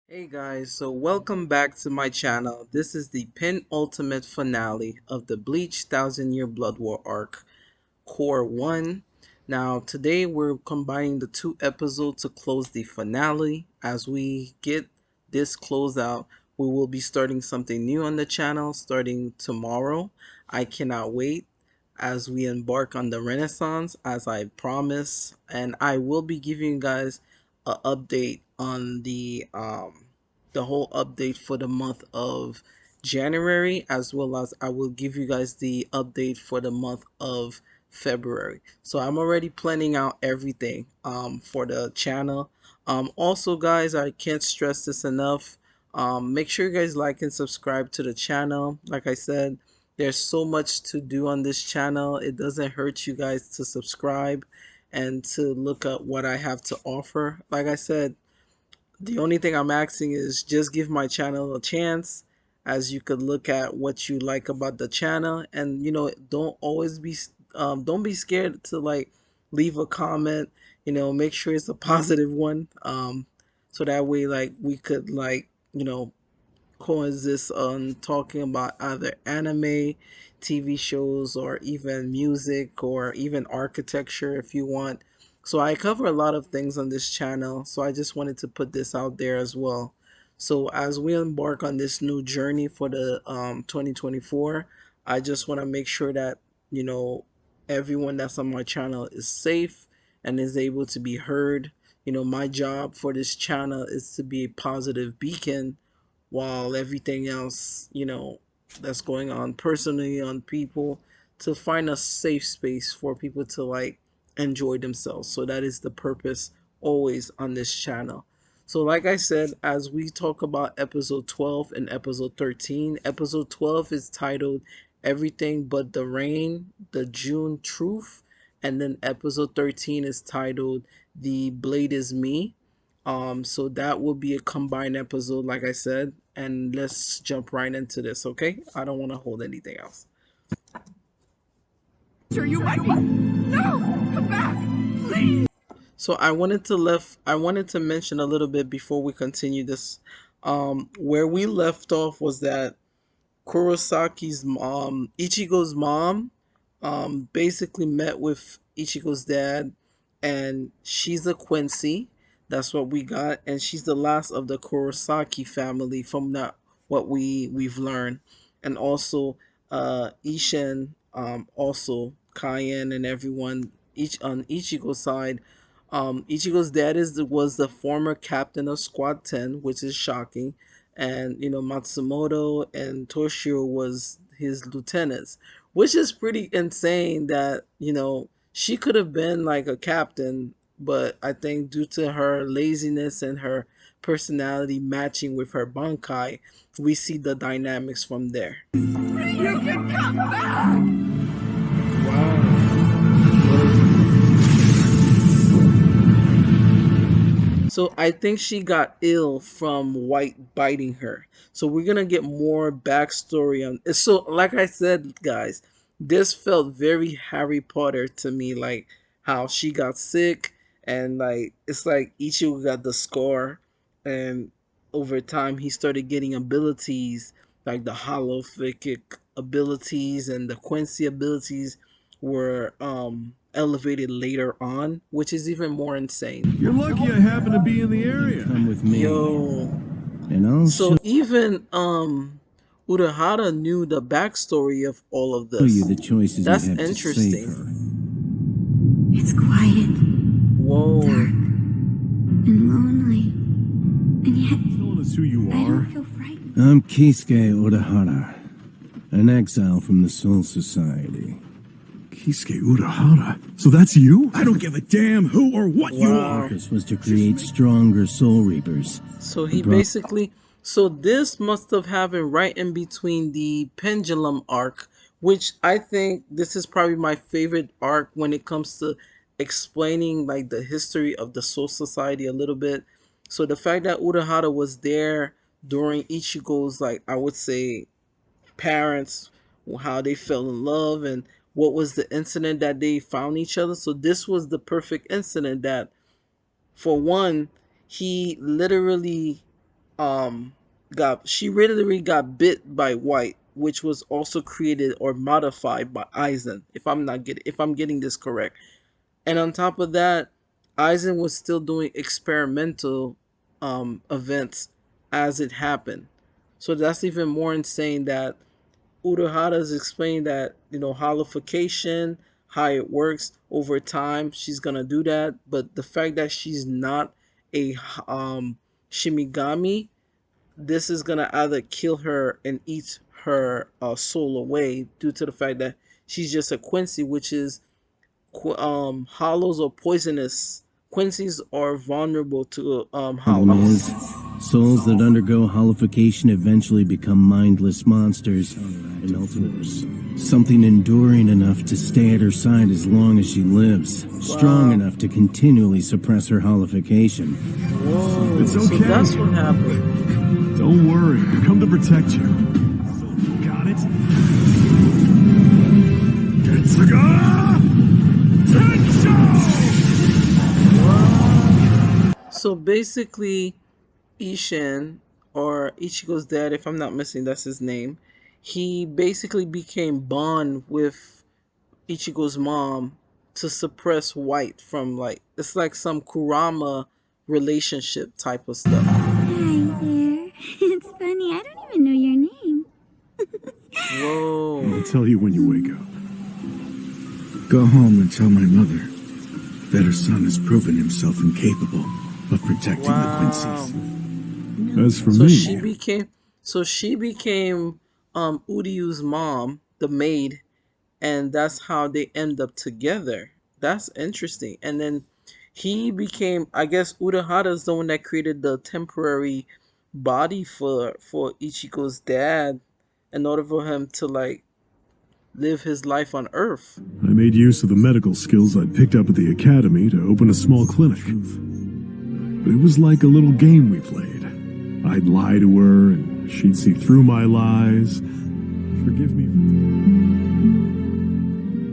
Hey guys, so welcome back to my channel. This is the penultimate finale of the Bleach Thousand Year Blood War arc, Core 1. Now, today we're combining the two episodes to close the finale. As we get this closed out, we will be starting something new on the channel starting tomorrow. I cannot wait as we embark on the Renaissance, as I promised, and I will be giving you guys an update on the whole update for the month of January, as well as I will give you guys the update for the month of February. So I'm already planning out everything for the channel. Also guys, I can't stress this enough. Make sure you guys like and subscribe to the channel. Like I said, there's so much to do on this channel. It doesn't hurt you guys to subscribe and to look at what I have to offer. Like I said, the only thing I'm asking is just give my channel a chance, as you could look at what you like about the channel, and don't be scared to like leave a comment. Make sure it's a positive one, so that way like we could like coexist on talking about either anime, TV shows, or even music, or even architecture if you want. So I cover a lot of things on this channel, so I just wanted to put this out there as well. So as we embark on this new journey for the 2024, I just want to make sure that you know everyone that's on my channel is safe and is able to be heard. My job for this channel is to be a positive beacon, while everything else, that's going on personally on people, to find a safe space for people to like enjoy themselves. So that is the purpose always on this channel. So like I said, as we talk about episode 12 and episode 13, episode 12 is titled Everything But the Rain, the June Truth, and then episode 13 is titled The Blade Is Me. So that will be a combined episode, like I said, and let's jump right into this, okay? I don't want to hold anything else. Sure, you might be. No, come back, please. So I wanted to mention a little bit before we continue this. Where we left off was that Kurosaki's mom, Ichigo's mom, basically met with Ichigo's dad, and she's a Quincy. That's what we got, and she's the last of the Kurosaki family from that what we've learned, and also Isshin, also Cayenne and everyone each on Ichigo's side. Ichigo's dad was the former captain of Squad 10, which is shocking, and Matsumoto and Toshio was his lieutenants, which is pretty insane that she could have been like a captain, but I think due to her laziness and her personality matching with her bankai, we see the dynamics from there. You can come back. So I think she got ill from White biting her. So we're gonna get more backstory on. So like I said, guys, this felt very Harry Potter to me. Like how she got sick, and like it's like Ichigo got the scar, and over time he started getting abilities like the holophic abilities, and the Quincy abilities were elevated later on, which is even more insane. You're lucky I happen to be in the area. Come with me. Yo. And I'll So even Urahara knew the backstory of all of show this. you the choices That's you have to interesting. save her. It's quiet, Whoa. and lonely, and yet Telling us who you I don't are. feel frightened. I'm Kisuke Urahara, an exile from the Soul Society. Kisuke Urahara. So that's you? I don't give a damn who or what you Wow. are. Purpose was to create stronger Soul Reapers. So he basically, so this must have happened right in between the pendulum arc, which I think this is probably my favorite arc when it comes to explaining like the history of the Soul Society a little bit. So the fact that Urahara was there during Ichigo's, like I would say, parents, how they fell in love, and what was the incident that they found each other. So this was the perfect incident that, for one, he literally um she literally got bit by White, which was also created or modified by Aizen, if I'm getting this correct. And on top of that, Aizen was still doing experimental events as it happened. So that's even more insane that Urahara is explaining that, holification, how it works over time. She's gonna do that, but the fact that she's not a Shimigami, this is gonna either kill her and eat her soul away due to the fact that she's just a Quincy, which is hollows are poisonous. Quincy's are vulnerable to Problem hollows. is, souls that undergo holification eventually become mindless monsters, and ultimately something enduring enough to stay at her side as long as she lives, strong enough to continually suppress her holification. Whoa, It's so okay. that's what happened. Don't worry. I've come to protect you. Got it? Tetsuga! Tensho! So basically, Isshin, or Ichigo's dad, if I'm not missing, that's his name. He basically became bond with Ichigo's mom to suppress White from, like, it's like some Kurama relationship type of stuff. Hi there. It's funny, I don't even know your name. Whoa. I'll tell you when you wake up. Go home and tell my mother that her son has proven himself incapable of protecting the Quincy's. As for So me, she became Uryu's mom, the maid, and that's how they end up together. That's interesting. And then he became, I guess Urahara's the one that created the temporary body for Ichigo's dad in order for him to, like, live his life on Earth. I made use of the medical skills I'd picked up at the academy to open a small clinic. It was like a little game we played. I'd lie to her, and she'd see through my lies. Forgive me.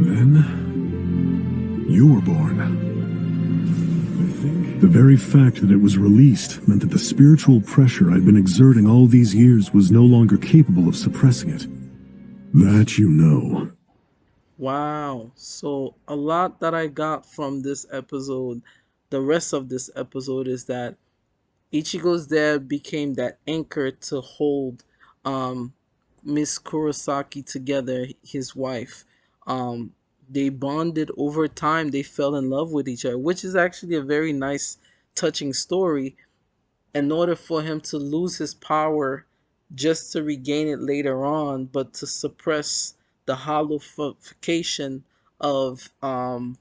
Then, you were born. I think the very fact that it was released meant that the spiritual pressure I'd been exerting all these years was no longer capable of suppressing it. That you know. Wow. So a lot that I got from this episode, the rest of this episode, is that Ichigo's dad became that anchor to hold Miss Kurosaki together, his wife. They bonded over time. They fell in love with each other, which is actually a very nice, touching story. In order for him to lose his power just to regain it later on, but to suppress the hollowification of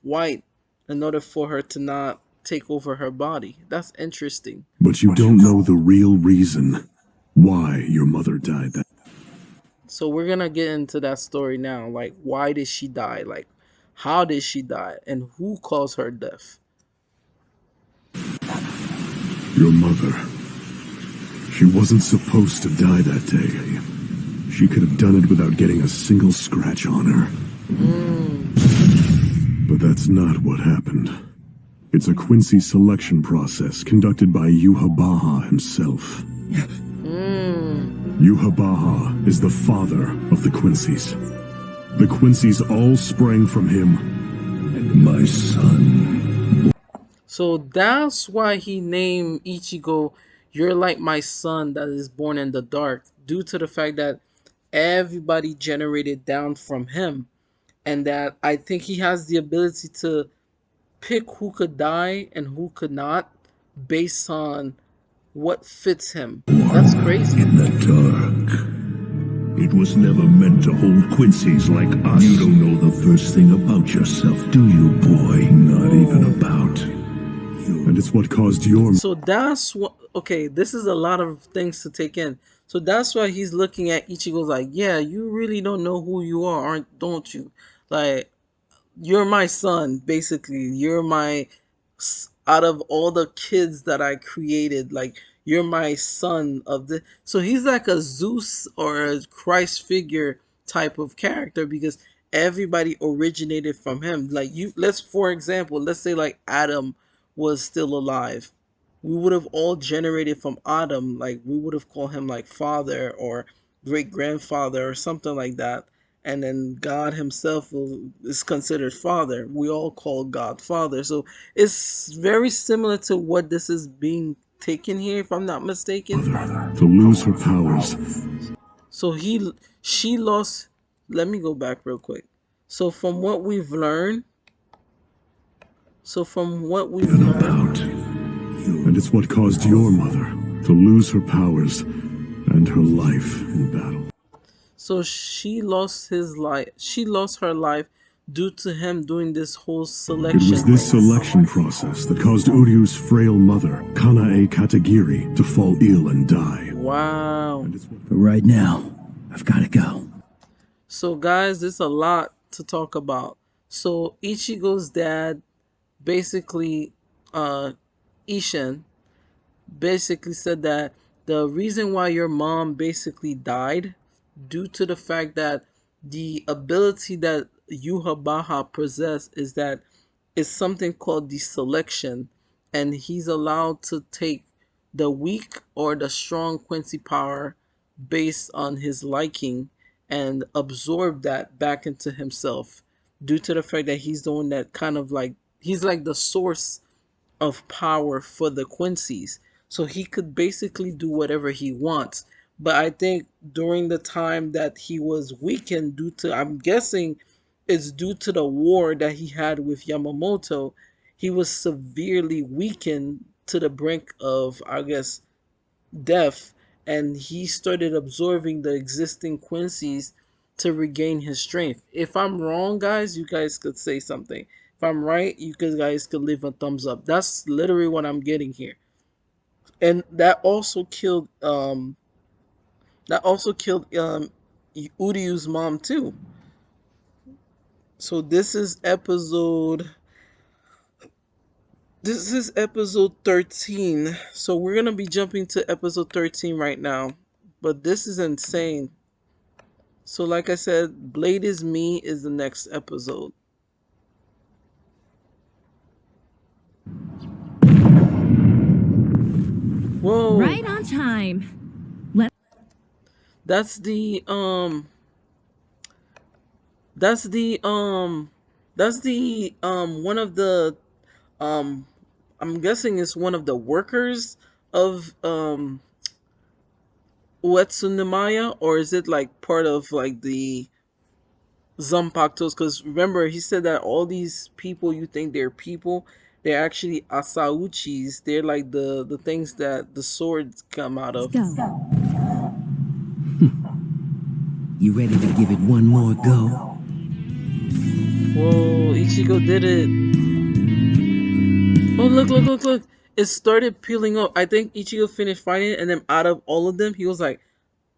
White in order for her to not take over her body. That's interesting. But you don't know the real reason why your mother died that. So we're gonna get into that story now. Like, why did she die? Like, how did she die? And who caused her death? Your mother. She wasn't supposed to die that day. She could have done it without getting a single scratch on her. But that's not what happened. It's a Quincy selection process conducted by Yhwach himself. Yhwach is the father of the Quincy's. The Quincy's all sprang from him. My son. So that's why he named Ichigo "You're like my son that is born in the dark," due to the fact that everybody generated down from him, and that I think he has the ability to pick who could die and who could not based on what fits him. That's crazy. In the dark. It was never meant to hold Quincy's like us. You don't know the first thing about yourself, do you, boy? Not even about. And it's what caused your... So that's what. Okay, this is a lot of things to take in. So that's why he's looking at Ichigo's like, yeah, you really don't know who you are, aren't? Don't you? Like, you're my son, basically. You're my, out of all the kids that I created, like, you're my son of the. So he's like a Zeus or a Christ figure type of character because everybody originated from him. Like, you, let's, for example, let's say like Adam was still alive. we would have all generated from Adam. Like we would have called him like father or great grandfather or something like that. And then God Himself is considered Father. We all call God Father. So it's very similar to what this is being taken here, if I'm not mistaken. To lose her powers. So she lost. Let me go back real quick. So from what we've learned, About. And it's what caused your mother to lose her powers and her life in battle. so she lost his life. She lost her life due to him doing this whole It selection was this thing. selection process that caused Uryu's frail mother, Kanae Katagiri, to fall ill and die. Wow. But right now, I've got to go. So guys, there's a lot to talk about. So Ichigo's dad basically Isshin basically said that the reason why your mom basically died due to the fact that the ability that Yuhabaha possess is that it's something called the selection, and he's allowed to take the weak or the strong Quincy power based on his liking and absorb that back into himself due to the fact that he's the one that kind of like he's like the source of power for the Quincy's. So he could basically do whatever he wants. But I think during the time that he was weakened due to, I'm guessing it's due to the war that he had with Yamamoto, he was severely weakened to the brink of, I guess, death. And he started absorbing the existing Quincy's to regain his strength. If I'm wrong, guys, you guys could say something. If I'm right, you guys could leave a thumbs up. That's literally what I'm getting here. And that also killed Uryu's mom too. So this is episode 13. So we're going to be jumping to episode 13 right now. But this is insane. So like I said, Blade is Me is the next episode. Whoa. Right on time. That's the one of the I'm guessing it's one of the workers of Uetsunemaya, or is it like part of like the zanpakutos? Because remember, he said that all these people you think they're people, they're actually asauchis. They're like the things that the swords come out of. Let's go. You ready to give it one more go? Whoa, Ichigo did it. Oh, look. It started peeling up. I think Ichigo finished fighting it, and then out of all of them, he was like,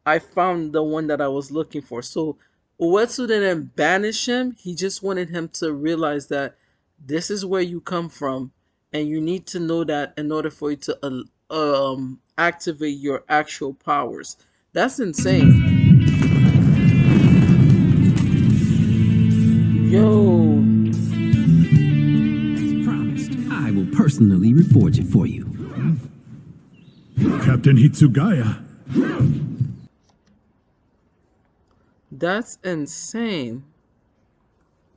I found the one that I was looking for. So Uetsu didn't banish him. He just wanted him to realize that this is where you come from, and you need to know that in order for you to activate your actual powers. That's insane. Yo. As promised, I will personally reforge it for you. Captain Hitsugaya. That's insane.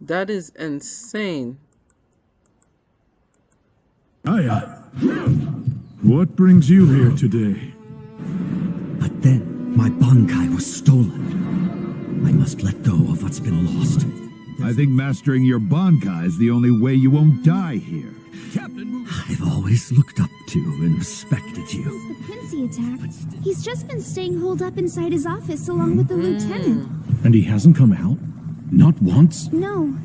That is insane. Aya. What brings you here today? But then, my Bankai was stolen. I must let go of what's been lost. I think mastering your Bankai is the only way you won't die here. Captain, I've always looked up to and respected you. Since the Quincy attack, he's just been staying holed up inside his office along with the lieutenant. And he hasn't come out? Not once? No.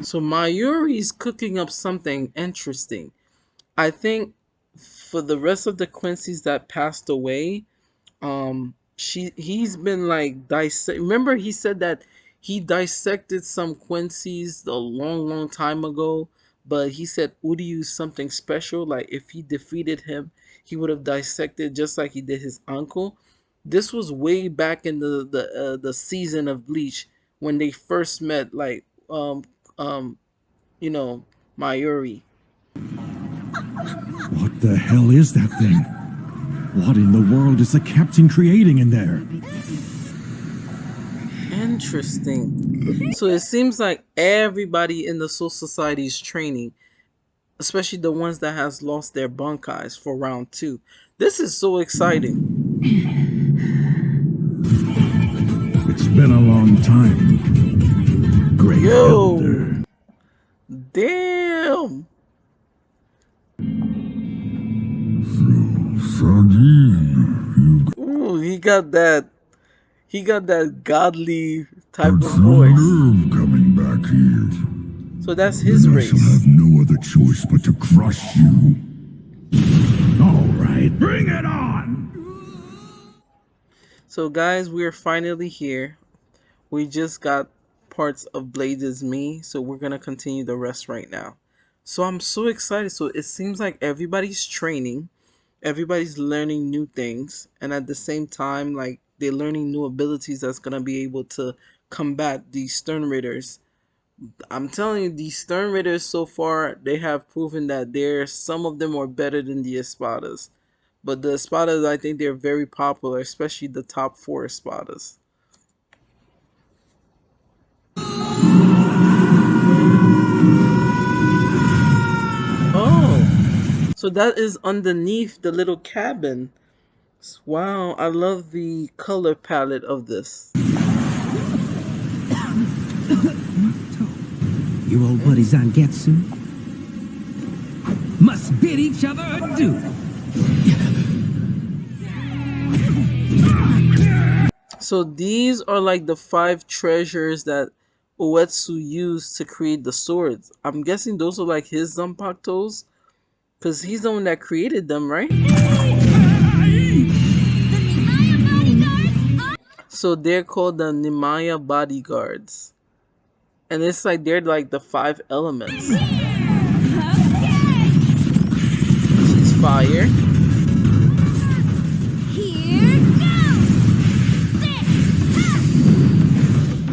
So Mayuri's cooking up something interesting. I think for the rest of the Quincy's that passed away, he's been like remember he said that he dissected some Quincy's a long time ago, but he said Uryu's something special, like if he defeated him he would have dissected just like he did his uncle. This was way back in the season of Bleach when they first met, like Mayuri. What the hell is that thing? What in the world is the captain creating in there? Interesting. So it seems like everybody in the Soul Society is training, especially the ones that has lost their bankais for round 2. This is so exciting. It's been a long time. Great elder. Damn. Ooh, he got that godly type of voice. Coming back here. So that's his race. I have no other choice but to crush you. All right, bring it on. So guys, we're finally here. We just got parts of Blade is Me, so we're gonna continue the rest right now. So I'm so excited. So it seems like everybody's training, everybody's learning new things, and at the same time, like, they're learning new abilities that's gonna be able to combat these Stern Raiders. I'm telling you, these Stern Raiders so far, they have proven that some of them are better than the Espadas. But the Espadas, I think they're very popular, especially the top 4 Espadas. Oh, so that is underneath the little cabin. Wow, I love the color palette of this. Your old buddy Zangetsu? Must bid each other adieu. So these are like the 5 treasures that Uetsu used to create the swords. I'm guessing those are like his zanpakutos, because he's the one that created them, right? So they're called the Nimaya bodyguards. And it's like they're like the 5 elements. She's fire. Here goes!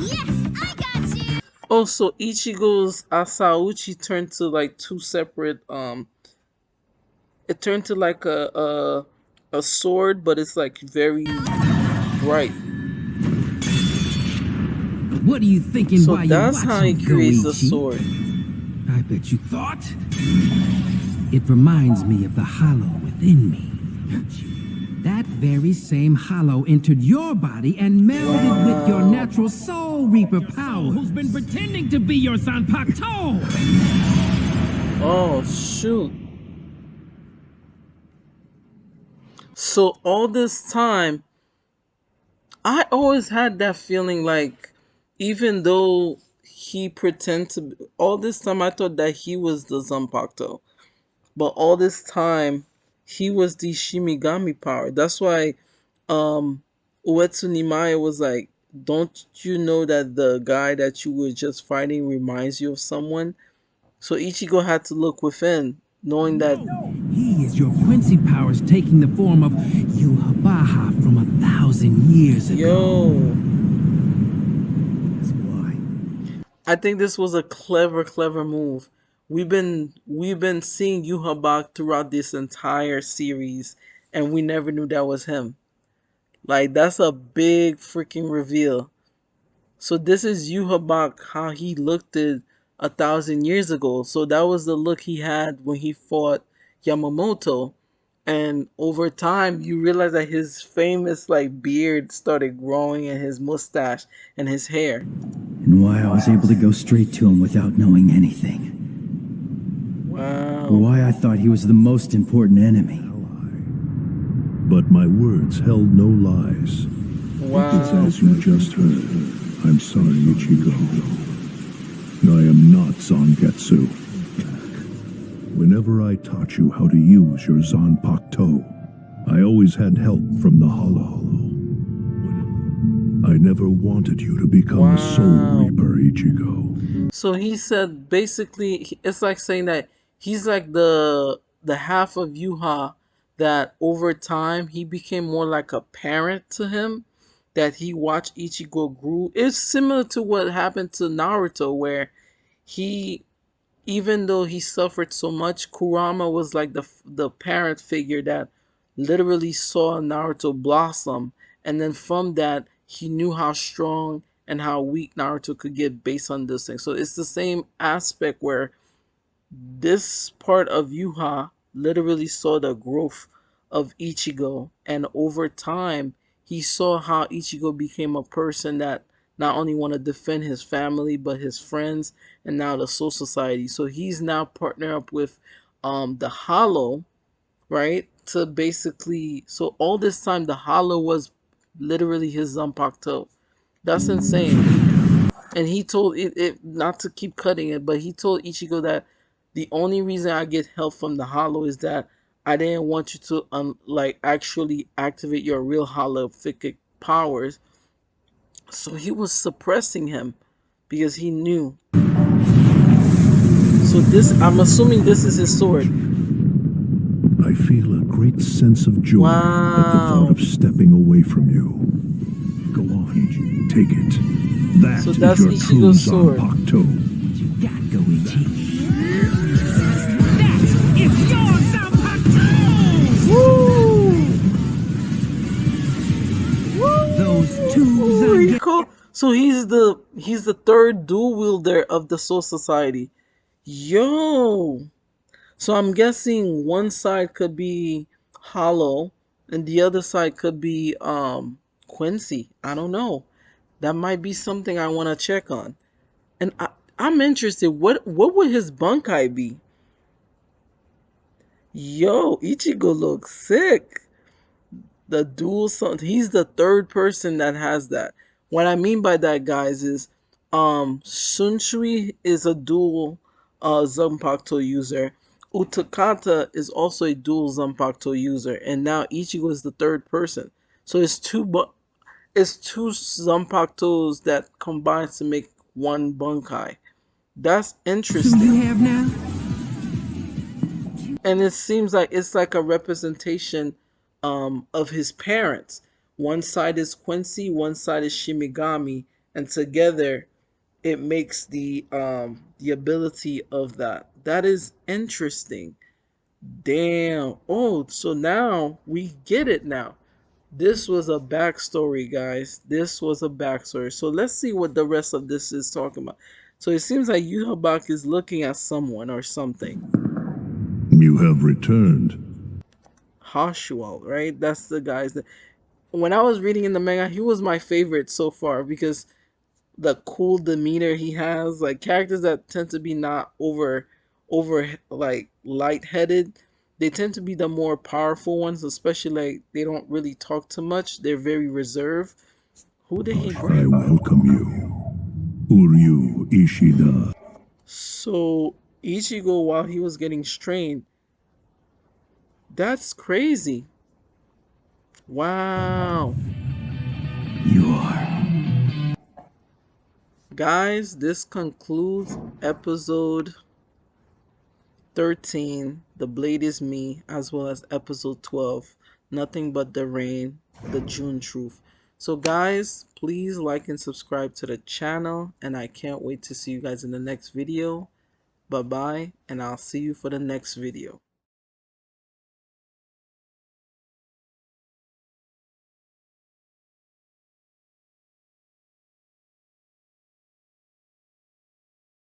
Yes, I got you! Also, Ichigo's Asauchi turned to like 2 separate it turned to like a sword, but it's like very bright. What are you thinking So while you're that's how he watching, creates the Burīchi? sword. I bet you thought. It reminds me of the hollow within me. That very same hollow entered your body and melded with your natural soul reaper power. Who's been pretending to be your zanpakuto? Oh, shoot. So all this time, I always had that feeling like, even though he pretend to be, all this time I thought that he was the zanpakuto. But all this time, he was the Shimigami power. That's why Uetsu Nimaya was like, don't you know that the guy that you were just fighting reminds you of someone? So Ichigo had to look within, knowing that... He is your Quincy powers taking the form of Yuhabaha from 1,000 years ago. Yo, That's why. I think this was a clever move. We've been seeing Yuhabak throughout this entire series, and we never knew that was him. Like, that's a big freaking reveal. So this is Yuhabak, how he looked it 1,000 years ago. So that was the look he had when he fought Yamamoto. And over time, you realize that his famous like beard started growing, and his mustache and his hair. And why I was able to go straight to him without knowing anything. Wow. Why I thought he was the most important enemy. But my words held no lies. Wow. As you just heard, I'm sorry, Ichigo. I am not Zangetsu. Whenever I taught you how to use your zanpakuto, I always had help from the Hollow. I never wanted you to become a Soul Reaper, Ichigo. So he said, basically, it's like saying that he's like the half of Yuha that over time he became more like a parent to him, that he watched Ichigo grew. It's similar to what happened to Naruto, where he even though he suffered so much, Kurama was like the parent figure that literally saw Naruto blossom, and then from that he knew how strong and how weak Naruto could get based on this thing. So it's the same aspect where this part of Yuha literally saw the growth of Ichigo, and over time he saw how Ichigo became a person that not only want to defend his family but his friends and now the Soul Society. So he's now partnered up with the Hollow, right? To basically, so all this time the Hollow was literally his zanpakuto. That's insane. And he told it not to keep cutting it, but he told Ichigo that the only reason I get help from the Hollow is that I didn't want you to like actually activate your real holographic powers. So he was suppressing him because he knew. So this, I'm assuming this is his sword. I feel a great sense of joy at the Wow. thought of stepping away from you. Go on, take it. That So is that's your true Ichigo's sword. zanpakuto. You got go, Ichi. That is your zanpakuto! Woo! Those two Ooh, zan- cool. So he's the third dual wielder of the Soul Society. Yo. So I'm guessing one side could be Hollow and the other side could be Quincy. I don't know. That might be something I want to check on. And I'm interested. What would his Bunkai be? Yo, Ichigo looks sick. The dual son. He's the third person that has that. What I mean by that, guys, is Sunshui is a dual Zanpakuto user. Utakata is also a dual Zanpakuto user, and now Ichigo is the third person. So it's two Zanpakutos that combines to make one Bunkai. That's Who you interesting. have now? And it seems like it's like a representation of his parents. One side is Quincy, one side is Shimigami, and together it makes the ability of that. That is interesting. Damn. Oh, so now we get it now. This was a backstory, guys. This was a backstory. So let's see what the rest of this is talking about. So it seems like Yuhabak is looking at someone or something. You have returned. Hashual, right? That's the guys that when I was reading in the manga, he was my favorite so far because the cool demeanor he has, like characters that tend to be not over like lightheaded, they tend to be the more powerful ones, especially like they don't really talk too much. They're very reserved. Who did he I bring? welcome you. Uryu Ishida. So Ichigo, while he was getting strained, that's crazy. Wow. Guys, this concludes episode 13, The Blade is Me, as well as episode 12, Nothing But the Rain, The June Truth. So guys, please like and subscribe to the channel, and I can't wait to see you guys in the next video. Bye bye, and I'll see you for the next video.